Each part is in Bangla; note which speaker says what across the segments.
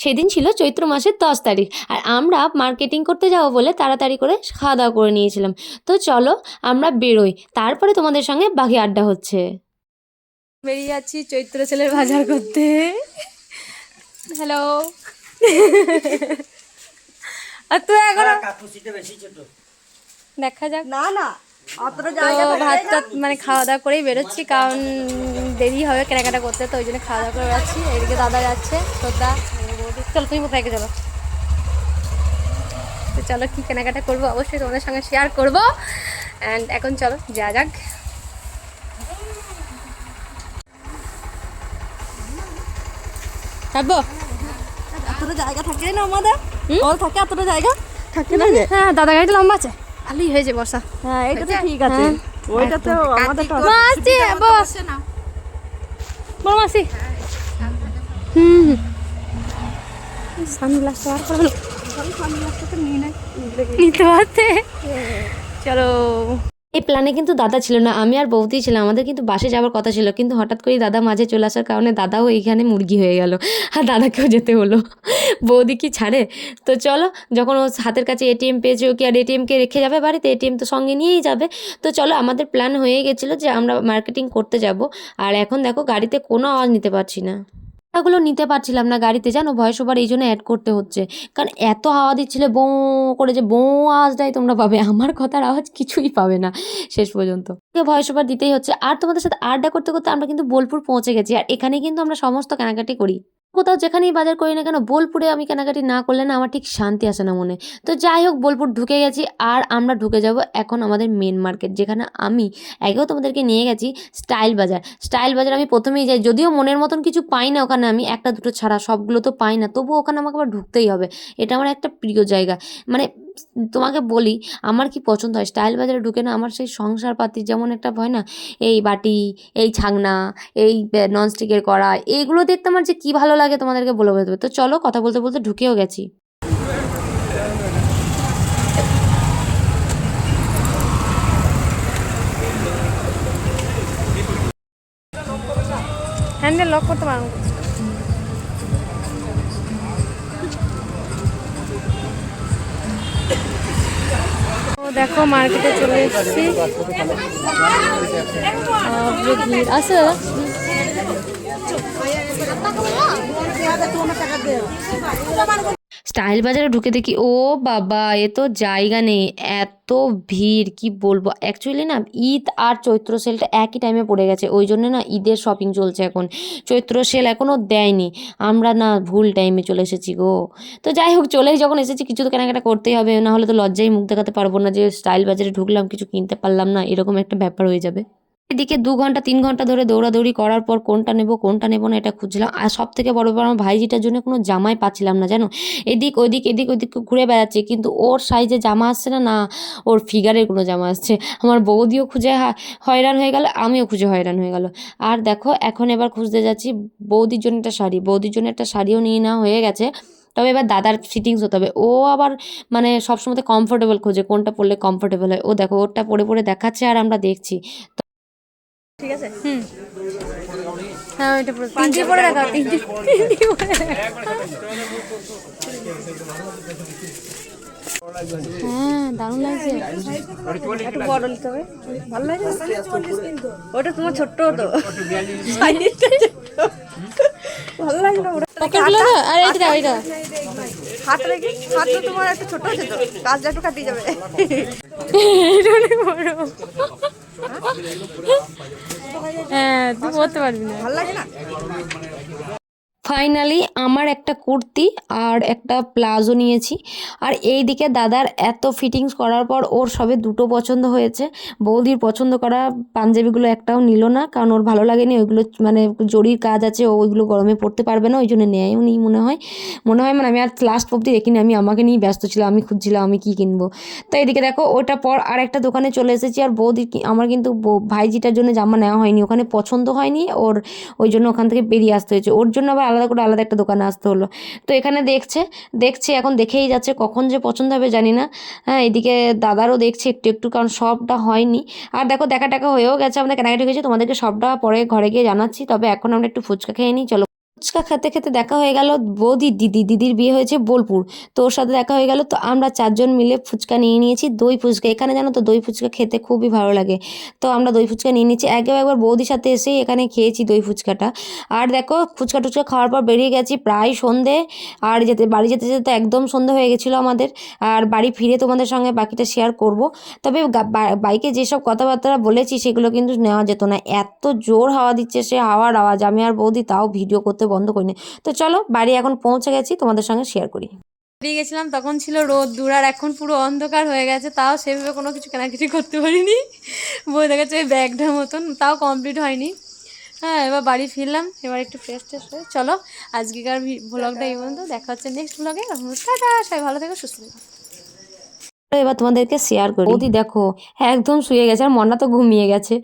Speaker 1: সেদিন ছিল চৈত্র মাসের 10 তারিখ, আর আমরা মার্কেটিং করতে যাবো বলে তাড়াতাড়ি করে খাওয়া দাওয়া করে নিয়েছিলাম। তো চলো আমরা বেরোই, তারপরে তোমাদের সঙ্গে বাকি আড্ডা হচ্ছে।
Speaker 2: বেরিয়ে যাচ্ছি চৈত্র সেলের বাজার করতে। হ্যালো। আর তুই এখন দেখা যাক।
Speaker 3: না না অতটা
Speaker 2: তো ভাত টাত মানে খাওয়া দাওয়া করেই বেরোচ্ছি, কারণ দেরি হবে কেনাকাটা করতে, তো ওই জন্য খাওয়া দাওয়া করে বেরোচ্ছি। এদিকে দাদা যাচ্ছে, শ্রদ্ধা। চলো তুমি কোথায় চলো। তো চলো কী কেনাকাটা করবো অবশ্যই তোমাদের সঙ্গে শেয়ার করবো। অ্যান্ড এখন চলো যা যাক। থাকবো।
Speaker 3: এতটা জায়গা থাকে না আমাদের, কল থাকে এতটা জায়গা থাকে না যে।
Speaker 2: হ্যাঁ দাদা গাড়িটা লম্বা আছে, ভালোই হয়েছে বসা।
Speaker 3: হ্যাঁ এটা তো ঠিক আছে, ওইটা তো আমাদের
Speaker 2: মাসি বসে না বড় মাসি। সানগ্লাসটা বার করে নিতে পারতে। চলো।
Speaker 1: এই প্ল্যানে কিন্তু দাদা ছিল না, আমি আর বৌদি ছিলাম। আমাদের কিন্তু বাসে যাওয়ার কথা ছিল, কিন্তু হঠাৎ করেই দাদা মাঝে চলে আসার কারণে দাদাও এইখানে মুরগি হয়ে গেল, আর দাদাকেও যেতে হলো। বৌদি কি ছাড়ে? তো চলো, যখন ও হাতের কাছে এটিএম পেয়েছে, ও কি আর এটিএমকে রেখে যাবে বাড়িতে? এটিএম তো সঙ্গে নিয়েই যাবে। তো চলো, আমাদের প্ল্যান হয়ে গেছিলো যে আমরা মার্কেটিং করতে যাব। আর এখন দেখো গাড়িতে কোনো আওয়াজ নিতে পারছি না, ওগুলো নিতে পারছিলাম না গাড়িতে, জানো, ভয়েস ওভার এই জন্য অ্যাড করতে হচ্ছে, কারণ এত আওয়াজ দিচ্ছিল বো করে, যে বো আওয়াজটাই তোমরা পাবে, আমার কথার আওয়াজ কিছুই পাবে না শেষ পর্যন্ত। ভয়েস ওভার দিতেই হচ্ছে। আর তোমাদের সাথে আড্ডা করতে করতে আমরা কিন্তু বোলপুর পৌঁছে গেছি, আর এখানে কিন্তু আমরা সমস্ত কেনাকাটি করি। কোথাও যেখানেই বাজার করি না কেন, বোলপুরে আমি কেনাকাটি না করলে না আমার ঠিক শান্তি আসে না মনে। তো যাই হোক, বোলপুর ঢুকে গেছি, আর আমরা ঢুকে যাব এখন আমাদের মেন মার্কেট, যেখানে আমি আগেও তোমাদেরকে নিয়ে গেছি, স্টাইল বাজার। স্টাইল বাজার আমি প্রথমেই যাই, যদিও মনের মতন কিছু পাই না ওখানে, আমি একটা দুটো ছাড়া সবগুলো তো পাই না, তবুও ওখানে আমাকে আবার ঢুকতেই হবে। এটা আমার একটা প্রিয় জায়গা। মানে তোমাকে বলি, আমার কি পছন্দ হয়, স্টাইল বাজারে ঢুকে না আমার সেই সংসারপাতি যেমন একটা হয় না, এই বাটি, এই ছাগনা, এই ননস্টিকের কড়া, এইগুলো দেখতে আমার যে কী ভালো লাগে তোমাদেরকে বলে বোঝাতে হবে। তো চলো, কথা বলতে বলতে ঢুকেও গেছি।
Speaker 2: হ্যান্ডেল লক করতে পারবো। ও দেখো মার্কেটে চলে এসেছি, ভিড় আছে।
Speaker 1: স্টাইল বাজারে ঢুকে দেখি, ও বাবা, এ তো জায়গা নেই, এত ভিড় কি বলবো। অ্যাকচুয়ালি না, ঈদ আর চৈত্র সেলটা একই টাইমে পড়ে গেছে, ওই জন্য না ঈদের শপিং চলছে এখন, চৈত্র সেল এখনও দেয়নি। আমরা না ভুল টাইমে চলে এসেছি গো। তো যাই হোক, চলেই যখন এসেছি কিছু তো কেনাকাটা করতেই হবে, না হলে তো লজ্জায় মুখ দেখাতে পারবো না যে স্টাইল বাজারে ঢুকলাম কিছু কিনতে পারলাম না, এরকম একটা ব্যাপার হয়ে যাবে। এদিকে 2 ঘন্টা 3 ঘন্টা ধরে দৌড়াদৌড়ি করার পর কোনটা নেবো না এটা খুঁজছিলাম। আর সব থেকে বড় ব্যাপার, আমার ভাইজিটার জন্য কোনো জামাই পাচ্ছিলাম না, জানো, এদিক ওদিক ঘুরে বেড়াচ্ছে, কিন্তু ওর সাইজে জামা আসছে না, না ওর ফিগারের কোনো জামা আসছে। আমার বৌদিও খুঁজে হয়রান হয়ে গেল, আমিও খুঁজে হয়রান হয়ে গেল। আর দেখো এখন এবার খুঁজতে যাচ্ছি বৌদির জন্য একটা শাড়ি, বৌদির জন্য একটা শাড়িও নিয়ে নেওয়া হয়ে গেছে। তবে এবার দাদার ফিটিংস হতে হবে, ও আবার মানে সবসময় কমফোর্টেবল খোঁজে, কোনটা পরলে কমফোর্টেবল হয়। ও দেখো ওরটা পরে পরে দেখাচ্ছে, আর আমরা দেখছি।
Speaker 3: ঠিক আছে।
Speaker 2: হ্যাঁ ওইটা তিনটি পরে দেখা, তিনটি পরে হ্যাঁ দারুণ লাগছে।
Speaker 3: একটু বড় নিতে হবে, ভালো লাগে। ওটা তোমার ছোট্ট তো, ভালো লাগে না ওটা।
Speaker 2: পকেটগুলো না, আর এইটা এইটা
Speaker 3: হাত রেখে, হাত তো তোমার একটু ছোট আছে তো, কাজটা একটু কাটিয়ে যাবে।
Speaker 2: এটা অনেক বড়। হ্যাঁ তুই পড়তে পারবি না,
Speaker 3: ভালো লাগে না।
Speaker 1: ফাইনালি আমার একটা কুর্তি আর একটা প্লাজো নিয়েছি। আর এই দিকে দাদার এত ফিটিংস করার পর ওর সবে দুটো পছন্দ হয়েছে। বৌদির পছন্দ করা পাঞ্জাবিগুলো একটাও নিল না, কারণ ওর ভালো লাগেনি, ওইগুলো মানে জরির কাজ আছে, ও ওইগুলো গরমে পড়তে পারবে না, ওই জন্য নেয়ও নি মনে হয়। মানে আমি আর লাস্ট অব্দি দেখিনি, আমি আমাকে নিয়েই ব্যস্ত ছিলাম, আমি খুঁজছিলাম আমি কী কিনবো। তো এদিকে দেখো ওটা পর আর একটা দোকানে চলে এসেছি, আর আমার কিন্তু ভাইজিটার জন্য জামা নেওয়া হয়নি, ওখানে পছন্দ হয়নি ওর, ওই জন্য ওখান থেকে বেরিয়ে আসতে হয়েছে, ওর জন্য আবার আলাদা করে আলাদা একটা দোকানে আসতে হলো। তো এখানে দেখছে এখন দেখেই যাচ্ছে, কখন যে পছন্দ হবে জানি না। হ্যাঁ এদিকে দাদারও দেখছে একটু একটু, কারণ সবটা হয়নি। আর দেখো দেখা হয়েও গেছে, আমাদের কেনাকাটি হয়েছে, তোমাদেরকে সবটা পরে ঘরে গিয়ে জানাচ্ছি। তবে এখন আমরা একটু ফুচকা খেয়ে নিই, চলো। ফুচকা খেতে খেতে দেখা হয়ে গেল বৌদির দিদির বিয়ে হয়েছে বোলপুর, তো ওর সাথে দেখা হয়ে গেল। তো আমরা 4 জন মিলে ফুচকা নিয়ে নিয়েছি, দই ফুচকা। এখানে জানো তো দই ফুচকা খেতে খুবই ভালো লাগে, তো আমরা দই ফুচকা নিয়ে নিচ্ছি। একবার বৌদির সাথে এসেই এখানে খেয়েছি দই ফুচকাটা। আর দেখো ফুচকা টুচকা খাওয়ার পর বেরিয়ে গেছি প্রায় সন্ধে, আর বাড়ি যেতে যেতে একদম সন্ধে হয়ে গেছিলো আমাদের। আর বাড়ি ফিরে তোমাদের সঙ্গে বাকিটা শেয়ার করব। তবে বাইকে যেসব কথাবার্তা বলেছি সেগুলো কিন্তু নেওয়া যেত না, এত জোর হাওয়া দিচ্ছে, সে হাওয়ার আওয়াজ। আমি আর বৌদি তাও ভিডিও করতে বন্ধ করিনি। তো চলো বাড়ি এখন পৌঁছে গেছি, তোমাদের সঙ্গে শেয়ার করি।
Speaker 2: বেরিয়ে গেছিলাম তখন ছিল রোদ দূর, আর এখন পুরো অন্ধকার হয়ে গেছে, তাও সেভাবে কোনো কিছু কেনাকাটি করতে পারিনি। বই দেখাচ্ছে ওই ব্যাগটার মতন, তাও কমপ্লিট হয়নি। হ্যাঁ, এবার বাড়ি ফিরলাম, এবার একটু ফ্রেশ ট্রেশ হয়ে চলো আজকেকার ব্লগটা এই পর্যন্ত, দেখা হচ্ছে নেক্সট ব্লগে। টাটা, সবাই ভালো থেকো, সুস্থ থেকো।
Speaker 1: এবার তোমাদেরকে শেয়ার করি। বৌদি দেখো একদম শুয়ে গেছে, আর মনা তো ঘুমিয়ে গেছে।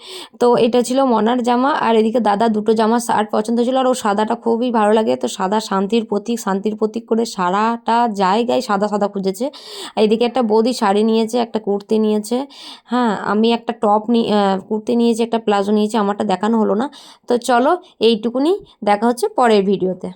Speaker 1: তো এটা ছিল মনার জামা, আর এদিকে দাদা দুটো জামা শার্ট পছন্দ ছিল, আর ও সাদাটা খুবই ভালো লাগে, তো সাদা শান্তির প্রতীক করে সারাটা জায়গায় সাদা সাদা খুঁজেছে। এদিকে একটা বৌদি শাড়ি নিয়েছে, একটা কুর্তি নিয়েছে। হ্যাঁ, আমি একটা কুর্তি নিয়েছি, একটা প্লাজো নিয়েছি, আমারটা দেখানো হলো না। তো চলো এইটুকুনি, দেখা হচ্ছে পরের ভিডিওতে।